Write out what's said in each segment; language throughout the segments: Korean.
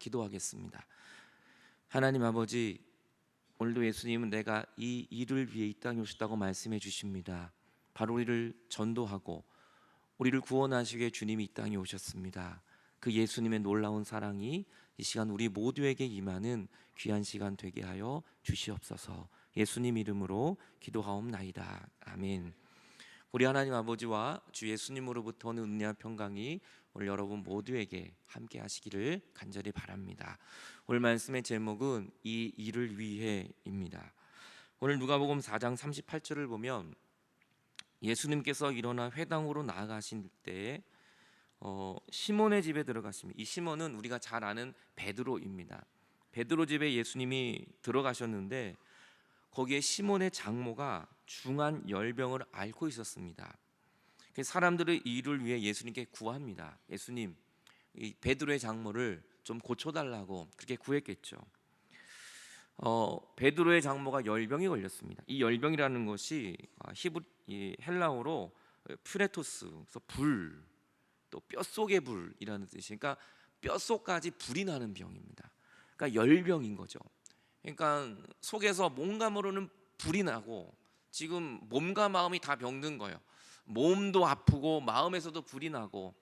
기도하겠습니다. 하나님 아버지, 오늘도 예수님은 내가 이 일을 위해 이 땅에 오셨다고 말씀해 주십니다. 바로 우리를 전도하고 우리를 구원하시기 위해 주님이 이 땅에 오셨습니다. 그 예수님의 놀라운 사랑이 이 시간 우리 모두에게 임하는 귀한 시간 되게 하여 주시옵소서. 예수님 이름으로 기도하옵나이다. 아멘. 우리 하나님 아버지와 주 예수님으로부터 오는 은혜와 평강이 오늘 여러분 모두에게 함께 하시기를 간절히 바랍니다. 오늘 말씀의 제목은 이 일을 위해입니다. 오늘 누가복음 4장 38절을 보면 예수님께서 일어나 회당으로 나아가신 때에 시몬의 집에 들어갔습니다. 이 시몬은 우리가 잘 아는 베드로입니다. 베드로 집에 예수님이 들어가셨는데 거기에 시몬의 장모가 중한 열병을 앓고 있었습니다. 사람들의 일을 위해 예수님께 구합니다. 예수님, 이 베드로의 장모를 좀 고쳐달라고 그렇게 구했겠죠. 베드로의 장모가 열병이 걸렸습니다. 이 열병이라는 것이 헬라어로 퓨레토스, 그래서 불, 또 뼛속의 불이라는 뜻이, 그러니까 뼛속까지 불이 나는 병입니다. 그러니까 열병인 거죠. 그러니까 속에서 뭔가 모르는 불이 나고 지금 몸과 마음이 다 병든 거예요. 몸도 아프고 마음에서도 불이 나고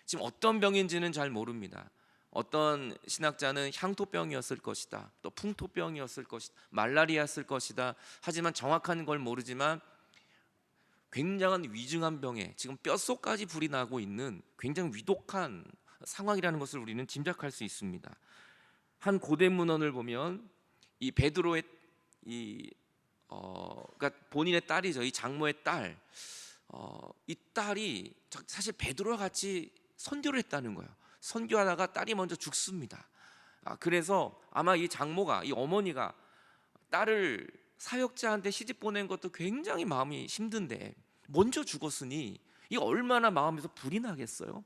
지금 어떤 병인지는 잘 모릅니다. 어떤 신학자는 향토병이었을 것이다, 또 풍토병이었을 것이다, 말라리아였을 것이다. 하지만 정확한 걸 모르지만 굉장한 위중한 병에 지금 뼛속까지 불이 나고 있는 굉장히 위독한 상황이라는 것을 우리는 짐작할 수 있습니다. 한 고대 문헌을 보면 이 베드로의 그러니까 본인의 딸이죠. 이 장모의 딸, 이 딸이 사실 베드로와 같이 선교를 했다는 거예요. 선교하다가 딸이 먼저 죽습니다. 그래서 아마 이 장모가, 이 어머니가 딸을 사역자한테 시집 보낸 것도 굉장히 마음이 힘든데 먼저 죽었으니 이 얼마나 마음에서 불이 나겠어요?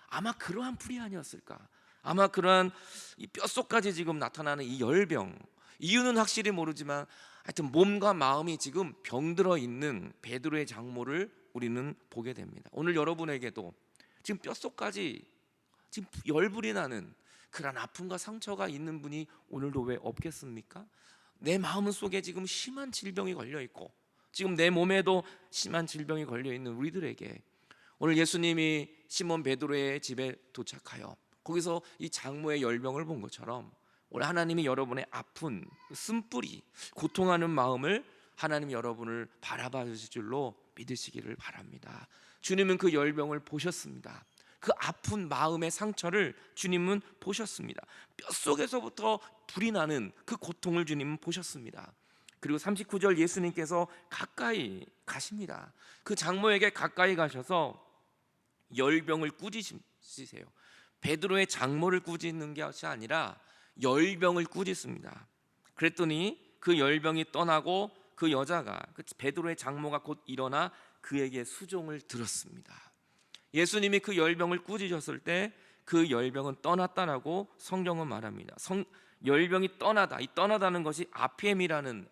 아마 그러한 불이 아니었을까? 아마 그러한 이 뼛속까지 지금 나타나는 이 열병, 이유는 확실히 모르지만 하여튼 몸과 마음이 지금 병들어 있는 베드로의 장모를 우리는 보게 됩니다. 오늘 여러분에게도 지금 뼛속까지 지금 열불이 나는 그런 아픔과 상처가 있는 분이 오늘도 왜 없겠습니까? 내 마음 속에 지금 심한 질병이 걸려 있고 지금 내 몸에도 심한 질병이 걸려 있는 우리들에게 오늘 예수님이 시몬 베드로의 집에 도착하여 거기서 이 장모의 열병을 본 것처럼 오늘 하나님이 여러분의 아픈 쓴뿌리, 고통하는 마음을 하나님이 여러분을 바라봐 주실 줄로 믿으시기를 바랍니다. 주님은 그 열병을 보셨습니다. 그 아픈 마음의 상처를 주님은 보셨습니다. 뼛속에서부터 불이 나는 그 고통을 주님은 보셨습니다. 그리고 39절 예수님께서 가까이 가십니다. 그 장모에게 가까이 가셔서 열병을 꾸짖으세요. 베드로의 장모를 꾸짖는 것이 아니라 열병을 꾸짖습니다. 그랬더니 그 열병이 떠나고 그 여자가, 그 베드로의 장모가 곧 일어나 그에게 수종을 들었습니다. 예수님이 그 열병을 꾸짖었을 때 그 열병은 떠났다라고 성경은 말합니다. 열병이 떠나다, 이 떠나다는 것이 아피엠이라는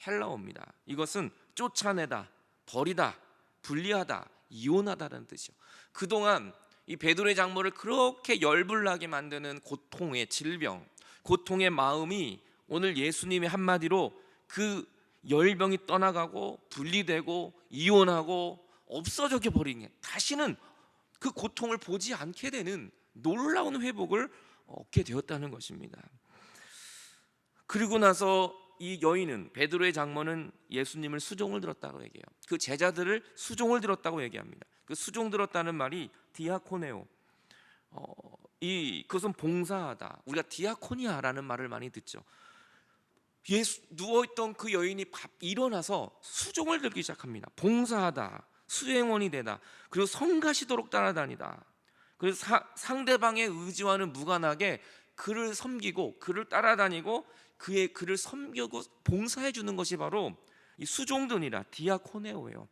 헬라어입니다. 이것은 쫓아내다, 버리다, 분리하다, 이혼하다라는 뜻이요. 그동안 이 베드로의 장모를 그렇게 열불나게 만드는 고통의 질병, 고통의 마음이 오늘 예수님의 한마디로 그 열병이 떠나가고 분리되고 이혼하고 없어져 버린 게 다시는 그 고통을 보지 않게 되는 놀라운 회복을 얻게 되었다는 것입니다. 그리고 나서 이 여인은, 베드로의 장모는 예수님을 수종을 들었다고 얘기해요. 그 제자들을 수종을 들었다고 얘기합니다. 그 수종 들었다는 말이 디아코네오, 그것은 봉사하다. 우리가 디아코니아라는 말을 많이 듣죠. 누워있던 그 여인이 일어나서 수종을 들기 시작합니다. 봉사하다, 수행원이 되다, 그리고 성가시도록 따라다니다. 그래서 상대방의 의지와는 무관하게 그를 섬기고 그를 따라다니고 그를 섬기고 봉사해 주는 것이 바로 이 수종들이라 디아코네오예요.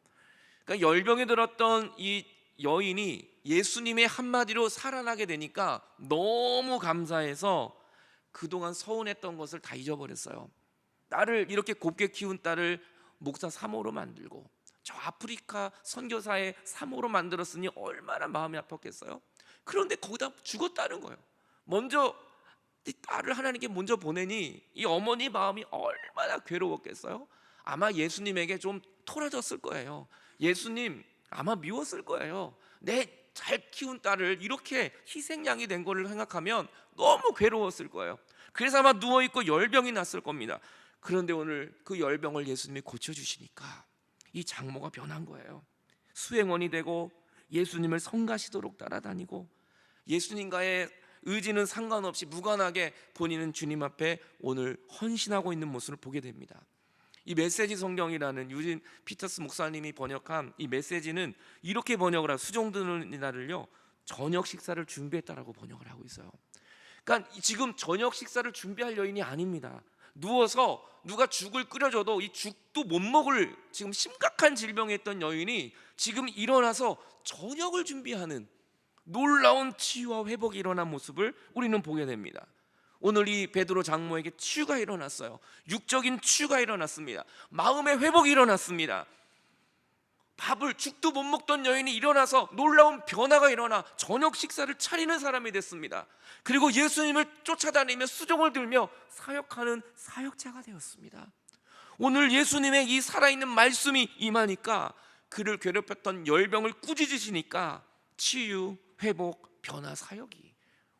그러니까 열병에 들었던 이 여인이 예수님의 한마디로 살아나게 되니까 너무 감사해서 그동안 서운했던 것을 다 잊어버렸어요. 딸을, 이렇게 곱게 키운 딸을 목사 사모로 만들고 저 아프리카 선교사의 사모로 만들었으니 얼마나 마음이 아팠겠어요. 그런데 거기다 죽었다는 거예요. 먼저 이 딸을 하나님께 먼저 보내니 이 어머니 마음이 얼마나 괴로웠겠어요? 아마 예수님에게 좀 토라졌을 거예요. 예수님 아마 미웠을 거예요. 내 잘 키운 딸을 이렇게 희생양이 된 거를 생각하면 너무 괴로웠을 거예요. 그래서 아마 누워있고 열병이 났을 겁니다. 그런데 오늘 그 열병을 예수님이 고쳐주시니까 이 장모가 변한 거예요. 수행원이 되고 예수님을 성가시도록 따라다니고 예수님과의 의지는 상관없이 무관하게 본인은 주님 앞에 오늘 헌신하고 있는 모습을 보게 됩니다. 이 메시지 성경이라는 유진 피터스 목사님이 번역한 이 메시지는 이렇게 번역을 하고 수종드는 이날을요 저녁 식사를 준비했다라고 번역을 하고 있어요. 그러니까 지금 저녁 식사를 준비할 여인이 아닙니다. 누워서 누가 죽을 끓여줘도 이 죽도 못 먹을 지금 심각한 질병에 있던 여인이 지금 일어나서 저녁을 준비하는 놀라운 치유와 회복이 일어난 모습을 우리는 보게 됩니다. 오늘 이 베드로 장모에게 치유가 일어났어요. 육적인 치유가 일어났습니다. 마음의 회복이 일어났습니다. 죽도 못 먹던 여인이 일어나서 놀라운 변화가 일어나 저녁 식사를 차리는 사람이 됐습니다. 그리고 예수님을 쫓아다니며 수종을 들며 사역하는 사역자가 되었습니다. 오늘 예수님의 이 살아있는 말씀이 임하니까 그를 괴롭혔던 열병을 꾸짖으시니까 치유, 회복, 변화, 사역이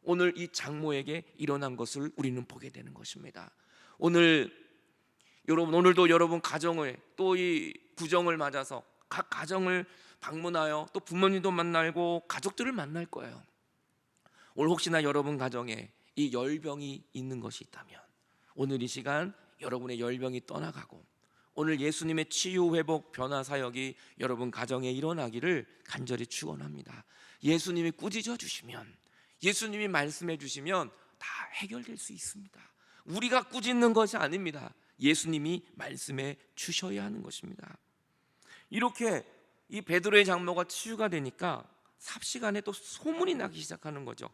오늘 이 장모에게 일어난 것을 우리는 보게 되는 것입니다. 오늘도 여러분 가정을 또 이 구정을 맞아서 각 가정을 방문하여 또 부모님도 만나고 가족들을 만날 거예요. 오늘 혹시나 여러분 가정에 이 열병이 있는 것이 있다면 오늘 이 시간 여러분의 열병이 떠나가고 오늘 예수님의 치유, 회복, 변화 사역이 여러분 가정에 일어나기를 간절히 축원합니다. 예수님이 꾸짖어 주시면, 예수님이 말씀해 주시면 다 해결될 수 있습니다. 우리가 꾸짖는 것이 아닙니다. 예수님이 말씀해 주셔야 하는 것입니다. 이렇게 이 베드로의 장모가 치유가 되니까 삽시간에 또 소문이 나기 시작하는 거죠.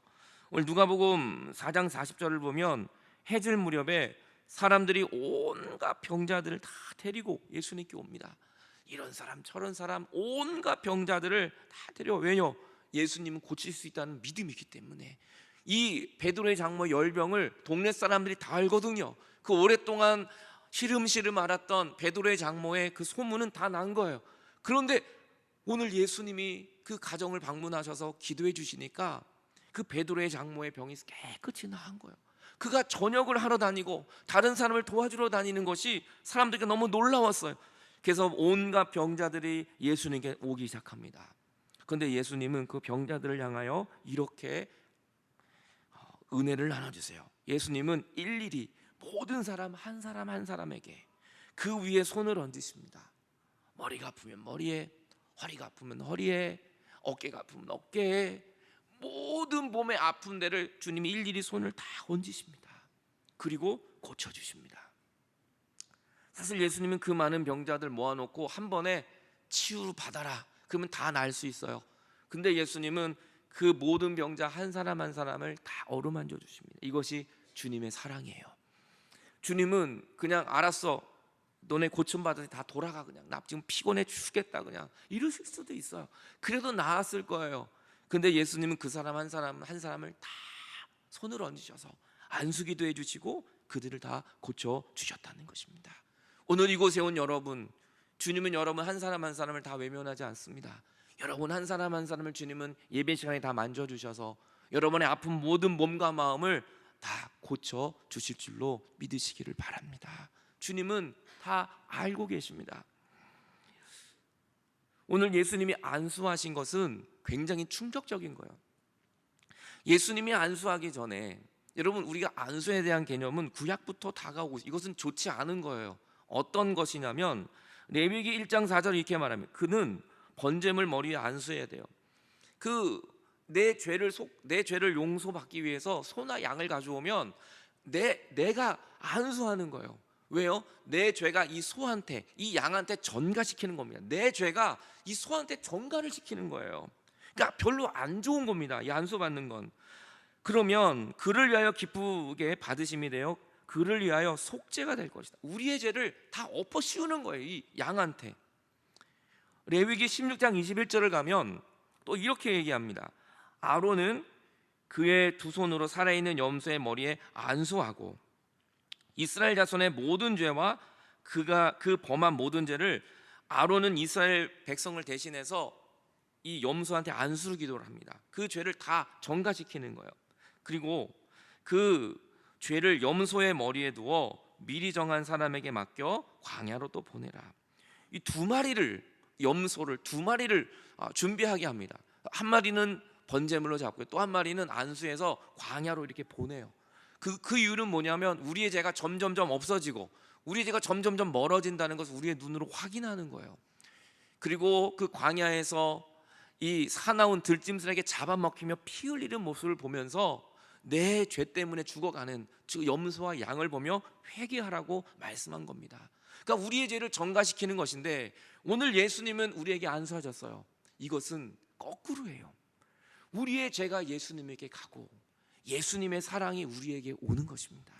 오늘 누가복음 4장 40절을 보면 해질 무렵에 사람들이 온갖 병자들을 다 데리고 예수님께 옵니다. 이런 사람 저런 사람 온갖 병자들을 다 데려와. 왜요? 예수님은 고칠 수 있다는 믿음이 있기 때문에. 이 베드로의 장모 열병을 동네 사람들이 다 알거든요. 그 오랫동안 시름시름 앓았던 베드로의 장모의 그 소문은 다 난 거예요. 그런데 오늘 예수님이 그 가정을 방문하셔서 기도해 주시니까 그 베드로의 장모의 병이 깨끗이 나은 거예요. 그가 전역을 하러 다니고 다른 사람을 도와주러 다니는 것이 사람들에게 너무 놀라웠어요. 그래서 온갖 병자들이 예수님께 오기 시작합니다. 그런데 예수님은 그 병자들을 향하여 이렇게 은혜를 나눠주세요. 예수님은 일일이 모든 사람 한 사람 한 사람에게 그 위에 손을 얹으십니다. 머리가 아프면 머리에, 허리가 아프면 허리에, 어깨가 아프면 어깨에, 모든 몸의 아픈 데를 주님이 일일이 손을 다 얹으십니다. 그리고 고쳐주십니다. 사실 예수님은 그 많은 병자들 모아놓고 한 번에 치유 받아라 그러면 다 나을 수 있어요. 근데 예수님은 그 모든 병자 한 사람 한 사람을 다 어루만져 주십니다. 이것이 주님의 사랑이에요. 주님은 그냥 알았어, 너네 고침받아서 다 돌아가, 그냥 나 지금 피곤해 죽겠다, 그냥 이러실 수도 있어요. 그래도 나았을 거예요. 근데 예수님은 그 사람 한 사람 한 사람을 다 손을 얹으셔서 안수기도 해주시고 그들을 다 고쳐주셨다는 것입니다. 오늘 이곳에 온 여러분, 주님은 여러분 한 사람 한 사람을 다 외면하지 않습니다. 여러분 한 사람 한 사람을 주님은 예배 시간에 다 만져주셔서 여러분의 아픈 모든 몸과 마음을 다 고쳐주실 줄로 믿으시기를 바랍니다. 주님은 다 알고 계십니다. 오늘 예수님이 안수하신 것은 굉장히 충격적인 거예요. 예수님이 안수하기 전에, 여러분 우리가 안수에 대한 개념은 구약부터 다가오고 이것은 좋지 않은 거예요. 어떤 것이냐면 레위기 1장 4절 이렇게 말하면 그는 번제물 머리에 안수해야 돼요. 내 죄를 용서받기 위해서 소나 양을 가져오면 내가 안수하는 거예요. 왜요? 내 죄가 이 소한테, 이 양한테 전가시키는 겁니다. 내 죄가 이 소한테 전가를 시키는 거예요. 그러니까 별로 안 좋은 겁니다, 이 안수받는 건. 그러면 그를 위하여 기쁘게 받으심이 되어 그를 위하여 속죄가 될 것이다. 우리의 죄를 다 엎어 씌우는 거예요, 이 양한테. 레위기 16장 21절을 가면 또 이렇게 얘기합니다. 아론은 그의 두 손으로 살아있는 염소의 머리에 안수하고 이스라엘 자손의 모든 죄와 그가 그 범한 모든 죄를 아론은 이스라엘 백성을 대신해서 이 염소한테 안수 기도를 합니다. 그 죄를 다 전가시키는 거예요. 그리고 그 죄를 염소의 머리에 두어 미리 정한 사람에게 맡겨 광야로 또 보내라. 이 두 마리를 염소를 두 마리를 준비하게 합니다. 한 마리는 번제물로 잡고 또 한 마리는 안수해서 광야로 이렇게 보내요. 그 이유는 뭐냐면 우리의 죄가 점점점 없어지고 우리의 죄가 점점점 멀어진다는 것을 우리의 눈으로 확인하는 거예요. 그리고 그 광야에서 이 사나운 들짐승에게 잡아먹히며 피 흘리는 모습을 보면서 내 죄 때문에 죽어가는 즉 염소와 양을 보며 회개하라고 말씀한 겁니다. 그러니까 우리의 죄를 전가시키는 것인데 오늘 예수님은 우리에게 안수하셨어요. 이것은 거꾸로예요. 우리의 죄가 예수님에게 가고 예수님의 사랑이 우리에게 오는 것입니다.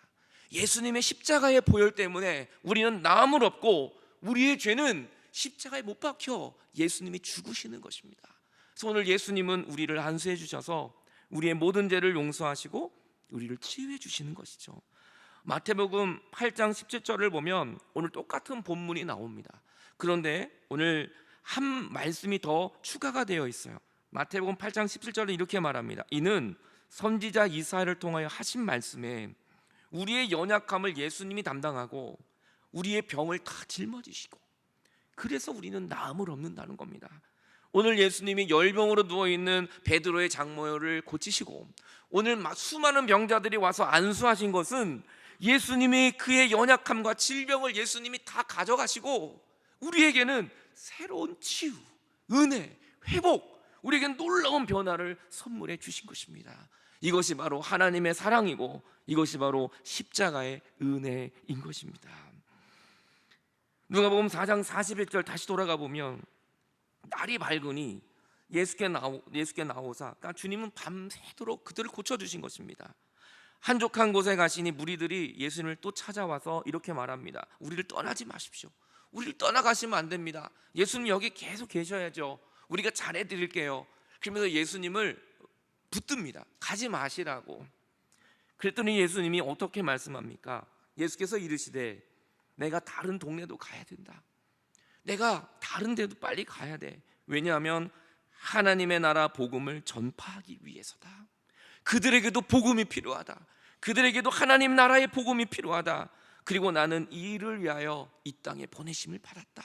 예수님의 십자가의 보혈 때문에 우리는 남을 없고 우리의 죄는 십자가에 못 박혀 예수님이 죽으시는 것입니다. 그래서 오늘 예수님은 우리를 안수해 주셔서 우리의 모든 죄를 용서하시고 우리를 치유해 주시는 것이죠. 마태복음 8장 17절을 보면 오늘 똑같은 본문이 나옵니다. 그런데 오늘 한 말씀이 더 추가가 되어 있어요. 마태복음 8장 17절은 이렇게 말합니다. 이는 선지자 이사야를 통하여 하신 말씀에 우리의 연약함을 예수님이 담당하고 우리의 병을 다 짊어지시고 그래서 우리는 나음을 얻는다는 겁니다. 오늘 예수님이 열병으로 누워있는 베드로의 장모를 고치시고 오늘 수많은 병자들이 와서 안수하신 것은 예수님이 그의 연약함과 질병을 예수님이 다 가져가시고 우리에게는 새로운 치유, 은혜, 회복, 우리에게는 놀라운 변화를 선물해 주신 것입니다. 이것이 바로 하나님의 사랑이고 이것이 바로 십자가의 은혜인 것입니다. 누가복음 4장 41절 다시 돌아가 보면 날이 밝으니 예수께 나오사 그러니까 주님은 밤새도록 그들을 고쳐주신 것입니다. 한적한 곳에 가시니 무리들이 예수님을 또 찾아와서 이렇게 말합니다. 우리를 떠나지 마십시오. 우리를 떠나가시면 안 됩니다. 예수님 여기 계속 계셔야죠. 우리가 잘해드릴게요. 그러면서 예수님을 붙듭니다. 가지 마시라고. 그랬더니 예수님이 어떻게 말씀합니까? 예수께서 이르시되 내가 다른 동네도 가야 된다. 내가 다른 데도 빨리 가야 돼. 왜냐하면 하나님의 나라 복음을 전파하기 위해서다. 그들에게도 복음이 필요하다. 그들에게도 하나님 나라의 복음이 필요하다. 그리고 나는 이 일을 위하여 이 땅에 보내심을 받았다.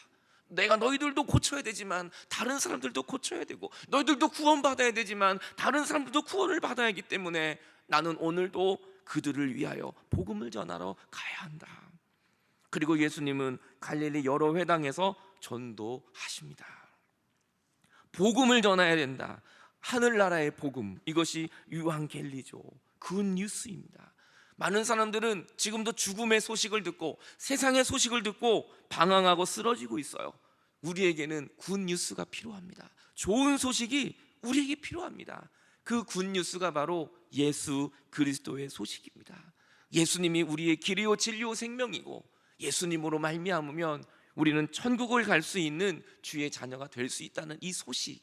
내가 너희들도 고쳐야 되지만 다른 사람들도 고쳐야 되고 너희들도 구원받아야 되지만 다른 사람들도 구원을 받아야 하기 때문에 나는 오늘도 그들을 위하여 복음을 전하러 가야 한다. 그리고 예수님은 갈릴리 여러 회당에서 전도하십니다. 복음을 전해야 된다. 하늘나라의 복음, 이것이 유앙겔리죠. 굿뉴스입니다. 많은 사람들은 지금도 죽음의 소식을 듣고 세상의 소식을 듣고 방황하고 쓰러지고 있어요. 우리에게는 굿뉴스가 필요합니다. 좋은 소식이 우리에게 필요합니다. 그 굿뉴스가 바로 예수 그리스도의 소식입니다. 예수님이 우리의 길이요 진리요 생명이고 예수님으로 말미암으면 우리는 천국을 갈 수 있는 주의 자녀가 될 수 있다는 이 소식,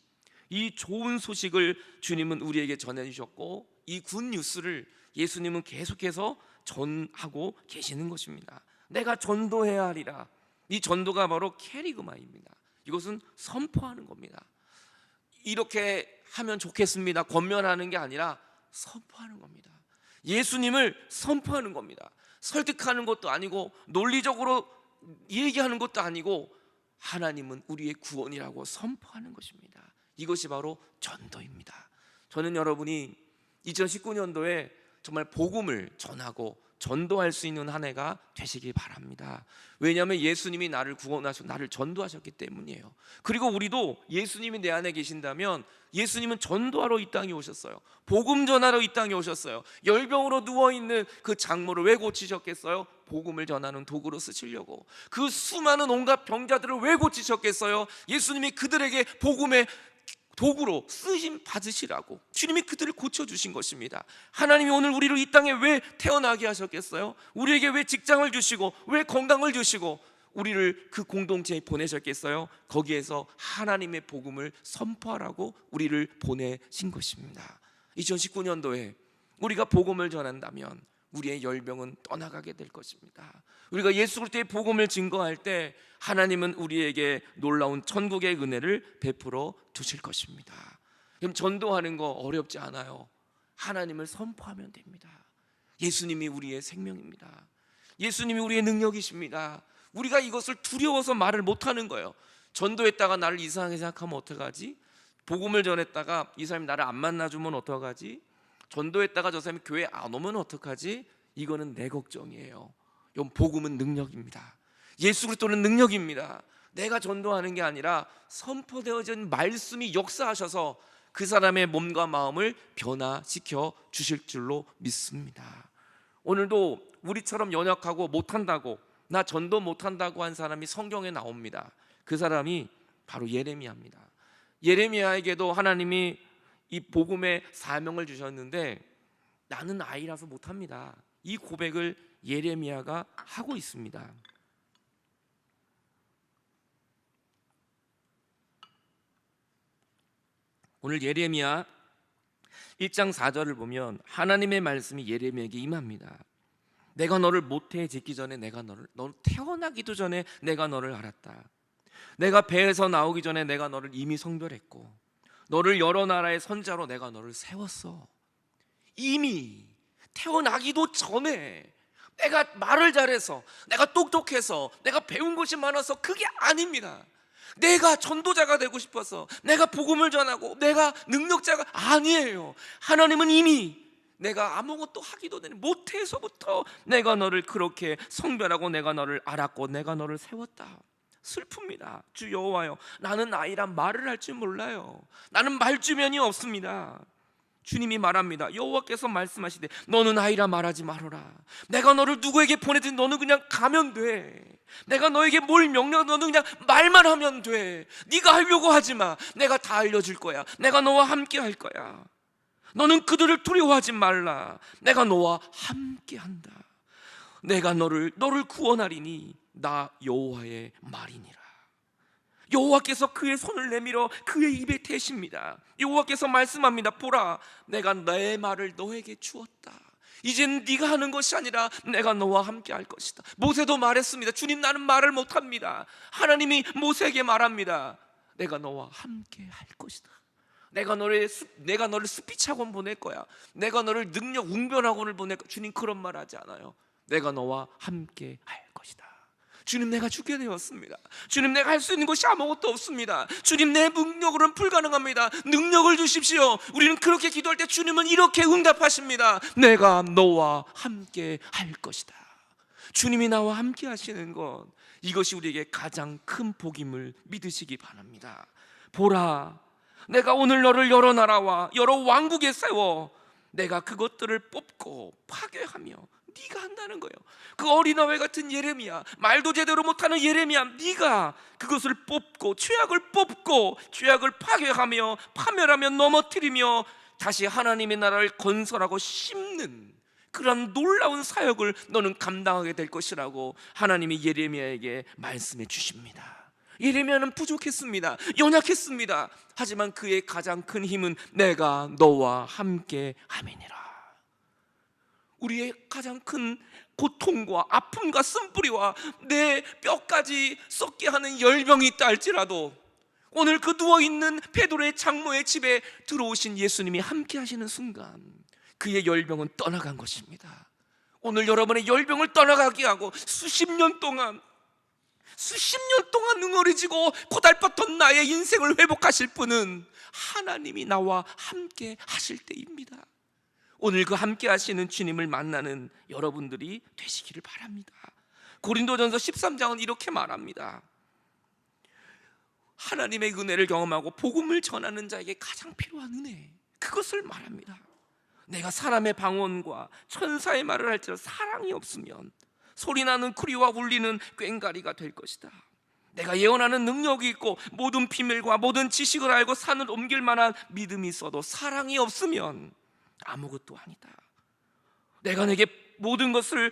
이 좋은 소식을 주님은 우리에게 전해주셨고 이 굿뉴스를 예수님은 계속해서 전하고 계시는 것입니다. 내가 전도해야 하리라. 이 전도가 바로 캐리그마입니다. 이것은 선포하는 겁니다. 이렇게 하면 좋겠습니다. 권면하는 게 아니라 선포하는 겁니다. 예수님을 선포하는 겁니다. 설득하는 것도 아니고 논리적으로 얘기하는 것도 아니고 하나님은 우리의 구원이라고 선포하는 것입니다. 이것이 바로 전도입니다. 저는 여러분이 2019년도에 정말 복음을 전하고 전도할 수 있는 한 해가 되시길 바랍니다. 왜냐하면 예수님이 나를 구원하시고 나를 전도하셨기 때문이에요. 그리고 우리도 예수님이 내 안에 계신다면 예수님은 전도하러 이 땅에 오셨어요. 복음 전하러 이 땅에 오셨어요. 열병으로 누워있는 그 장모를 왜 고치셨겠어요? 복음을 전하는 도구로 쓰시려고. 그 수많은 온갖 병자들을 왜 고치셨겠어요? 예수님이 그들에게 복음의 도구로 쓰심 받으시라고 주님이 그들을 고쳐주신 것입니다. 하나님이 오늘 우리를 이 땅에 왜 태어나게 하셨겠어요? 우리에게 왜 직장을 주시고 왜 건강을 주시고 우리를 그 공동체에 보내셨겠어요? 거기에서 하나님의 복음을 선포하라고 우리를 보내신 것입니다. 2019년도에 우리가 복음을 전한다면 우리의 열병은 떠나가게 될 것입니다. 우리가 예수 그리스도의 복음을 증거할 때 하나님은 우리에게 놀라운 천국의 은혜를 베풀어 주실 것입니다. 그럼 전도하는 거 어렵지 않아요. 하나님을 선포하면 됩니다. 예수님이 우리의 생명입니다. 예수님이 우리의 능력이십니다. 우리가 이것을 두려워서 말을 못하는 거예요. 전도했다가 나를 이상하게 생각하면 어떡하지? 복음을 전했다가 이 사람이 나를 안 만나주면 어떡하지? 전도했다가 저 사람이 교회 안 오면 어떡하지? 이거는 내 걱정이에요. 이건 복음은 능력입니다. 예수 그리스도는 능력입니다. 내가 전도하는 게 아니라 선포되어진 말씀이 역사하셔서 그 사람의 몸과 마음을 변화시켜 주실 줄로 믿습니다. 오늘도 우리처럼 연약하고 못한다고, 나 전도 못한다고 한 사람이 성경에 나옵니다. 그 사람이 바로 예레미야입니다. 예레미야에게도 하나님이 이 복음의 사명을 주셨는데 나는 아이라서 못합니다. 이 고백을 예레미야가 하고 있습니다. 오늘 예레미야 1장 4절을 보면 하나님의 말씀이 예레미야에게 임합니다. 내가 너를 모태에 짓기 전에 너 태어나기도 전에 내가 너를 알았다. 내가 배에서 나오기 전에 내가 너를 이미 성별했고 너를 여러 나라의 선자로 내가 너를 세웠어. 이미 태어나기도 전에 내가 말을 잘해서, 내가 똑똑해서, 내가 배운 것이 많아서 그게 아닙니다. 내가 전도자가 되고 싶어서, 내가 복음을 전하고 내가 능력자가 아니에요. 하나님은 이미 내가 아무것도 하기도 전에 모태에서부터 내가 너를 그렇게 성별하고 내가 너를 알았고 내가 너를 세웠다. 슬픕니다. 주 여호와여, 나는 아이란 말을 할 줄 몰라요. 나는 말주변이 없습니다. 주님이 말합니다. 여호와께서 말씀하시되 너는 아이라 말하지 말아라. 내가 너를 누구에게 보내든 너는 그냥 가면 돼. 내가 너에게 뭘 명령하든 너는 그냥 말만 하면 돼. 네가 하려고 하지 마. 내가 다 알려줄 거야. 내가 너와 함께 할 거야. 너는 그들을 두려워하지 말라. 내가 너와 함께 한다. 내가 너를 구원하리니 나 여호와의 말이니라. 여호와께서 그의 손을 내밀어 그의 입에 대십니다. 여호와께서 말씀합니다. 보라, 내가 내 말을 너에게 주었다. 이제는 네가 하는 것이 아니라 내가 너와 함께 할 것이다. 모세도 말했습니다. 주님, 나는 말을 못합니다. 하나님이 모세에게 말합니다. 내가 너와 함께 할 것이다. 내가 너를 스피치 학원 보낼 거야. 내가 너를 능력 웅변학원을 보낼 거야. 주님 그런 말 하지 않아요. 내가 너와 함께 할 것이다. 주님, 내가 죽게 되었습니다. 주님, 내가 할 수 있는 것이 아무것도 없습니다. 주님, 내 능력으로는 불가능합니다. 능력을 주십시오. 우리는 그렇게 기도할 때 주님은 이렇게 응답하십니다. 내가 너와 함께 할 것이다. 주님이 나와 함께 하시는 것, 이것이 우리에게 가장 큰 복임을 믿으시기 바랍니다. 보라, 내가 오늘 너를 여러 나라와 여러 왕국에 세워 내가 그것들을 뽑고 파괴하며 네가 한다는 거예요. 그 어린아이 같은 예레미야, 말도 제대로 못하는 예레미야, 네가 그것을 뽑고 죄악을 파괴하며 파멸하며 넘어뜨리며 다시 하나님의 나라를 건설하고 심는 그런 놀라운 사역을 너는 감당하게 될 것이라고 하나님이 예레미야에게 말씀해 주십니다. 예레미야는 부족했습니다. 연약했습니다. 하지만 그의 가장 큰 힘은 내가 너와 함께 함이니라. 우리의 가장 큰 고통과 아픔과 쓴뿌리와 내 뼈까지 썩게 하는 열병이 있다 할지라도 오늘 그 누워있는 베드로의 장모의 집에 들어오신 예수님이 함께 하시는 순간 그의 열병은 떠나간 것입니다. 오늘 여러분의 열병을 떠나가게 하고 수십 년 동안 능어리지고 고달팠던 나의 인생을 회복하실 분은 하나님이 나와 함께 하실 때입니다. 오늘 그 함께 하시는 주님을 만나는 여러분들이 되시기를 바랍니다. 고린도전서 13장은 이렇게 말합니다. 하나님의 은혜를 경험하고 복음을 전하는 자에게 가장 필요한 은혜, 그것을 말합니다. 내가 사람의 방언과 천사의 말을 할지라도 사랑이 없으면 소리나는 구리와 울리는 꽹과리가 될 것이다. 내가 예언하는 능력이 있고 모든 비밀과 모든 지식을 알고 산을 옮길 만한 믿음이 있어도 사랑이 없으면 아무것도 아니다. 내가 내게 모든 것으로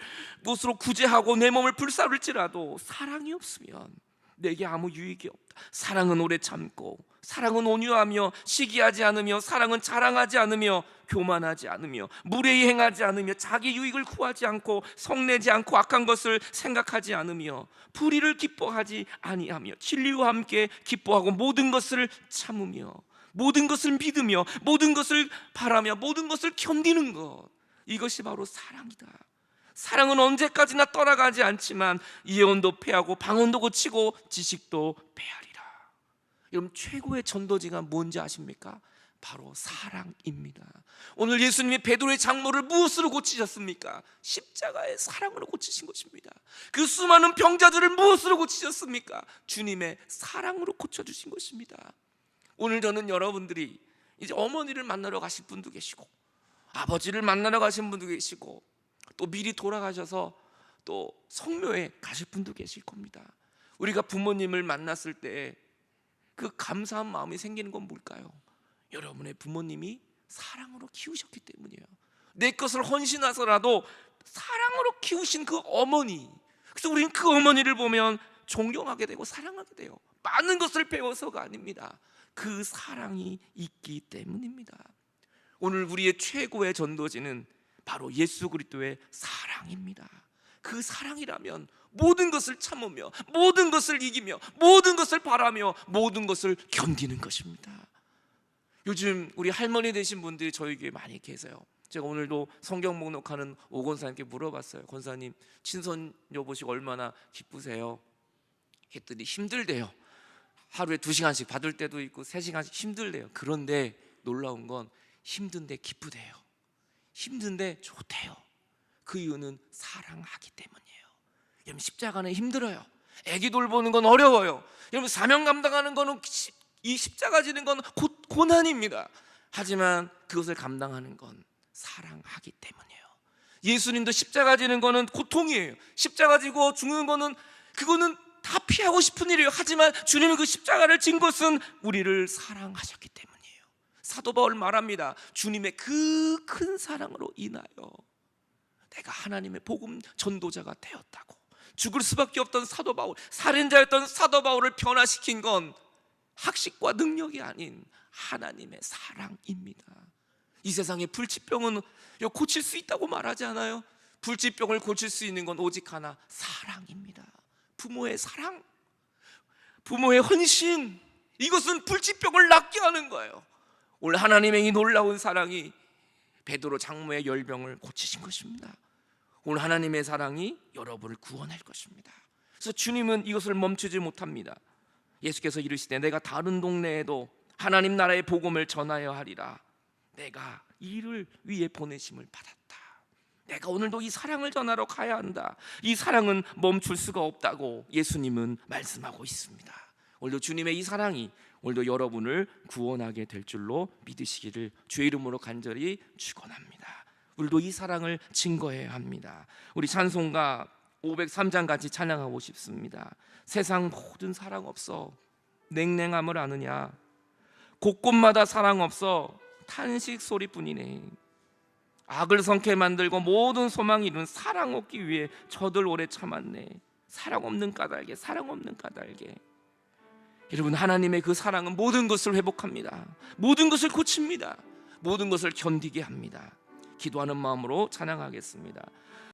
구제하고 내 몸을 불사를지라도 사랑이 없으면 내게 아무 유익이 없다. 사랑은 오래 참고 사랑은 온유하며 시기하지 않으며 사랑은 자랑하지 않으며 교만하지 않으며 무례히 행하지 않으며 자기 유익을 구하지 않고 성내지 않고 악한 것을 생각하지 않으며 불의를 기뻐하지 아니하며 진리와 함께 기뻐하고 모든 것을 참으며 모든 것을 믿으며 모든 것을 바라며 모든 것을 견디는 것, 이것이 바로 사랑이다. 사랑은 언제까지나 떠나가지 않지만 예언도 패하고 방언도 고치고 지식도 패하리라. 여러분, 최고의 전도지가 뭔지 아십니까? 바로 사랑입니다. 오늘 예수님이 베드로의 장모를 무엇으로 고치셨습니까? 십자가의 사랑으로 고치신 것입니다. 그 수많은 병자들을 무엇으로 고치셨습니까? 주님의 사랑으로 고쳐주신 것입니다. 오늘 저는 여러분들이 이제 어머니를 만나러 가실 분도 계시고 아버지를 만나러 가신 분도 계시고 또 미리 돌아가셔서 또 성묘에 가실 분도 계실 겁니다. 우리가 부모님을 만났을 때 그 감사한 마음이 생기는 건 뭘까요? 여러분의 부모님이 사랑으로 키우셨기 때문이에요. 내 것을 헌신하서라도 사랑으로 키우신 그 어머니, 그래서 우리는 그 어머니를 보면 존경하게 되고 사랑하게 돼요. 많은 것을 배워서가 아닙니다. 그 사랑이 있기 때문입니다. 오늘 우리의 최고의 전도지는 바로 예수 그리스도의 사랑입니다. 그 사랑이라면 모든 것을 참으며 모든 것을 이기며 모든 것을 바라며 모든 것을 견디는 것입니다. 요즘 우리 할머니 되신 분들이 저희 교회에 많이 계세요. 제가 오늘도 성경 목록하는 오 권사님께 물어봤어요. 권사님, 친손녀 보시고 얼마나 기쁘세요? 했더니 힘들대요. 하루에 2시간씩 받을 때도 있고 3시간씩 힘들대요. 그런데 놀라운 건 힘든데 기쁘대요. 힘든데 좋대요. 그 이유는 사랑하기 때문이에요. 여러분, 십자가는 힘들어요. 애기 돌보는 건 어려워요. 여러분, 사명 감당하는 거는 이 십자가 지는 건 고난입니다. 하지만 그것을 감당하는 건 사랑하기 때문이에요. 예수님도 십자가 지는 거는 고통이에요. 십자가 지고 죽는 거는 그거는 다 피하고 싶은 일이에요. 하지만 주님은 그 십자가를 진 것은 우리를 사랑하셨기 때문이에요. 사도 바울 말합니다. 주님의 그 큰 사랑으로 인하여 내가 하나님의 복음 전도자가 되었다고. 죽을 수밖에 없던 사도 바울, 살인자였던 사도 바울을 변화시킨 건 학식과 능력이 아닌 하나님의 사랑입니다. 이 세상의 불치병은 고칠 수 있다고 말하지 않아요? 불치병을 고칠 수 있는 건 오직 하나, 사랑입니다. 부모의 사랑, 부모의 헌신, 이것은 불치병을 낫게 하는 거예요. 오늘 하나님의 이 놀라운 사랑이 베드로 장모의 열병을 고치신 것입니다. 오늘 하나님의 사랑이 여러분을 구원할 것입니다. 그래서 주님은 이것을 멈추지 못합니다. 예수께서 이르시되 내가 다른 동네에도 하나님 나라의 복음을 전하여 하리라. 내가 이를 위해 보내심을 받았다. 내가 오늘도 이 사랑을 전하러 가야 한다. 이 사랑은 멈출 수가 없다고 예수님은 말씀하고 있습니다. 오늘도 주님의 이 사랑이 오늘도 여러분을 구원하게 될 줄로 믿으시기를 주의 이름으로 간절히 축원합니다. 우리도 이 사랑을 증거해야 합니다. 우리 찬송가 503장 같이 찬양하고 싶습니다. 세상 모든 사랑 없어 냉랭함을 아느냐, 곳곳마다 사랑 없어 탄식 소리뿐이네. 악을 성케 만들고 모든 소망 이룬 사랑 얻기 위해 저들 오래 참았네. 사랑 없는 까닭에, 사랑 없는 까닭에. 여러분, 하나님의 그 사랑은 모든 것을 회복합니다. 모든 것을 고칩니다. 모든 것을 견디게 합니다. 기도하는 마음으로 찬양하겠습니다.